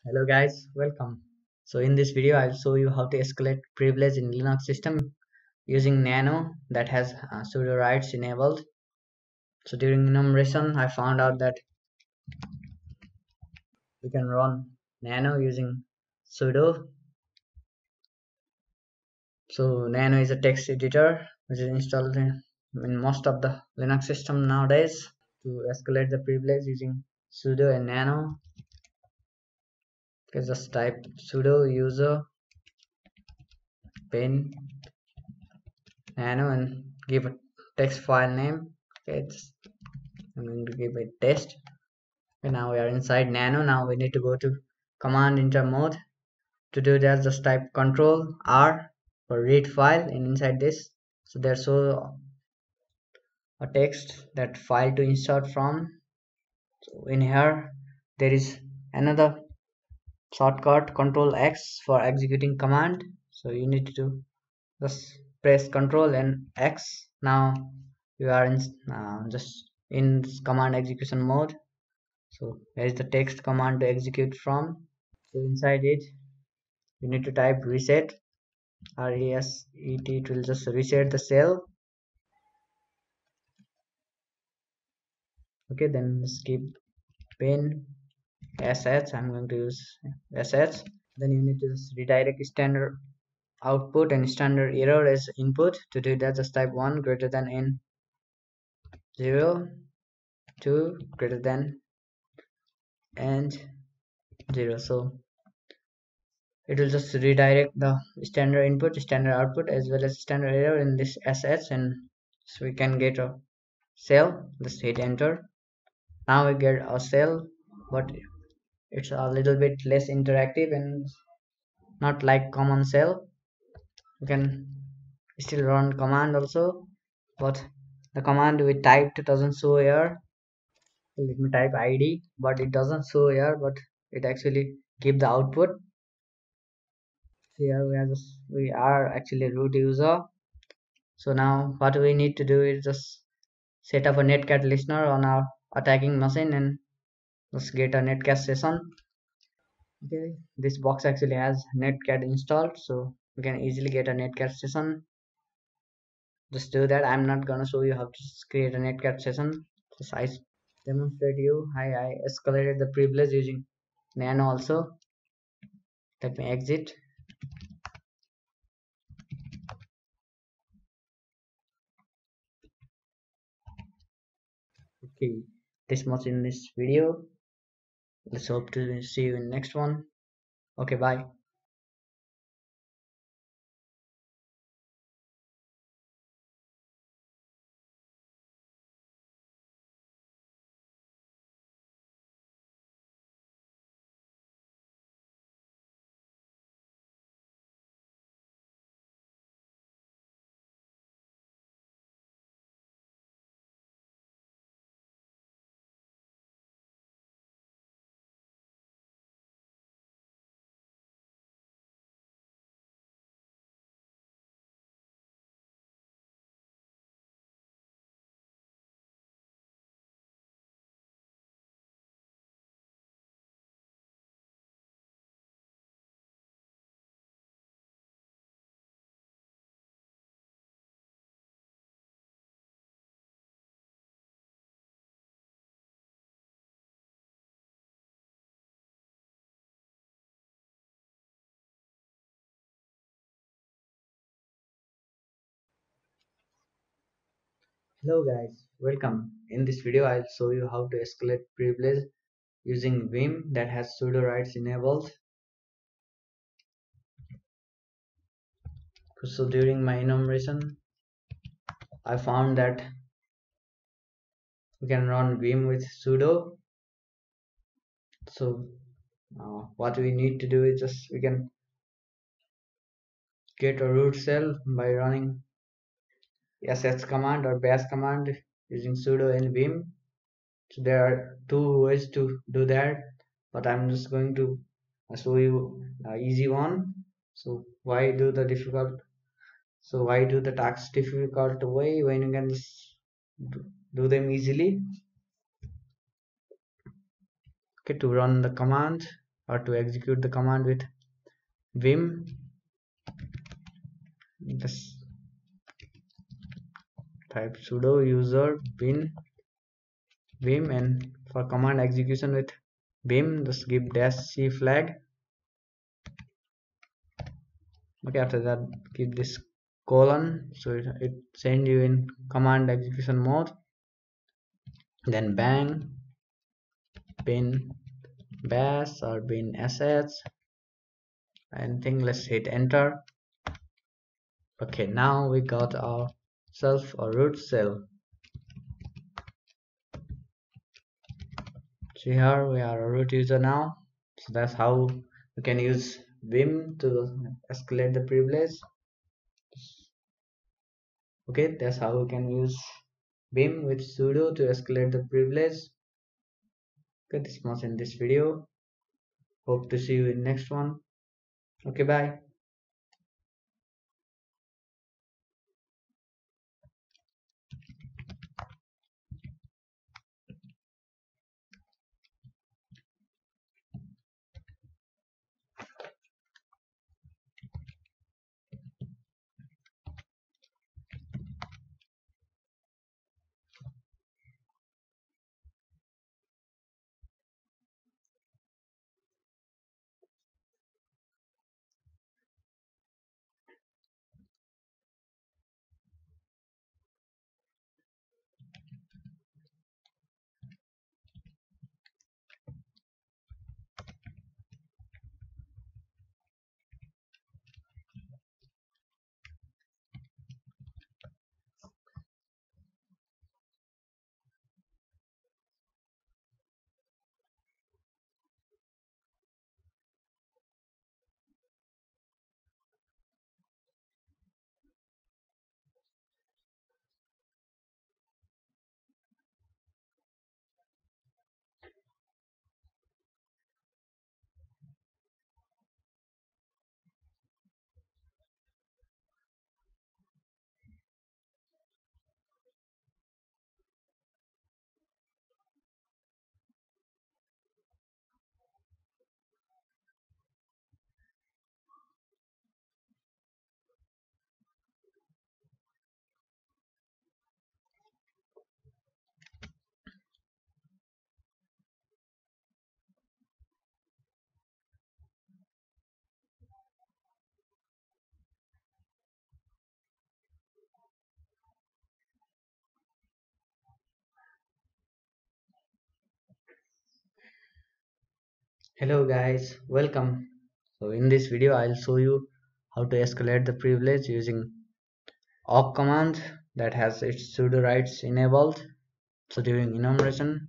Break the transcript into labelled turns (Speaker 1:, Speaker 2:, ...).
Speaker 1: Hello guys, welcome. So in this video I'll show you how to escalate privilege in Linux system using nano that has sudo rights enabled. So during enumeration I found out that we can run nano using sudo. So nano is a text editor which is installed in most of the Linux system nowadays. To escalate the privilege using sudo and nano, just type sudo user bin nano and give a text file name. Okay, I'm going to give it test. Okay, now we are inside nano. Now we need to go to command enter mode. To do that, just type control R for read file, and inside this, so there's a text that file to insert from. So in here there is another shortcut control X for executing command. So you need to just press control and X. Now you are in just in command execution mode. So there is the text command to execute from. So inside it you need to type reset, reset. It will just reset the cell. Okay, then skip pin sh. I'm going to use sh. Then you need to just redirect standard output and standard error as input. To do that, just type 1 greater than n 0, 2 greater than and 0. So it will just redirect the standard input, standard output, as well as standard error in this sh, and so we can get a cell. Just hit enter. Now we get a cell, but it's a little bit less interactive and not like common cell. We can still run command also, but the command we typed doesn't show here. Let me type id, but it doesn't show here, but it actually give the output. Here we are actually root user. So now what we need to do is just set up a netcat listener on our attacking machine and just get a netcat session. Okay, this box actually has netcat installed, so we can easily get a netcat session. Just do that. I'm not gonna show you how to create a netcat session. Just I demonstrate you. I escalated the privilege using nano also. Let me exit. Okay, this much in this video. Let's hope to see you in next one. Okay, bye. Hello guys, welcome. In this video I'll show you how to escalate privilege using Vim that has sudo rights enabled. So during my enumeration I found that we can run Vim with sudo. So what we need to do is just we can get a root cell by running sh command or bash command using sudo and Vim. So there are two ways to do that, but I'm just going to show you an easy one. So why do the difficult? So why do the tasks difficult way when you can just do them easily? Okay, to run the command, or to execute the command with vim, this type sudo user bin vim, and for command execution with vim just give -c flag. Okay, after that give this colon, so it send you in command execution mode. Then bang bin bash or bin assets, anything. Let's hit enter. Okay, now we got our self or root cell. See, here we are a root user now, so that's how we can use vim to escalate the privilege. Okay, that's how we can use vim with sudo to escalate the privilege. Okay, this much in this video. Hope to see you in next one. Okay, bye. Hello guys, welcome. So in this video I'll show you how to escalate the privilege using awk command that has its sudo rights enabled. So during enumeration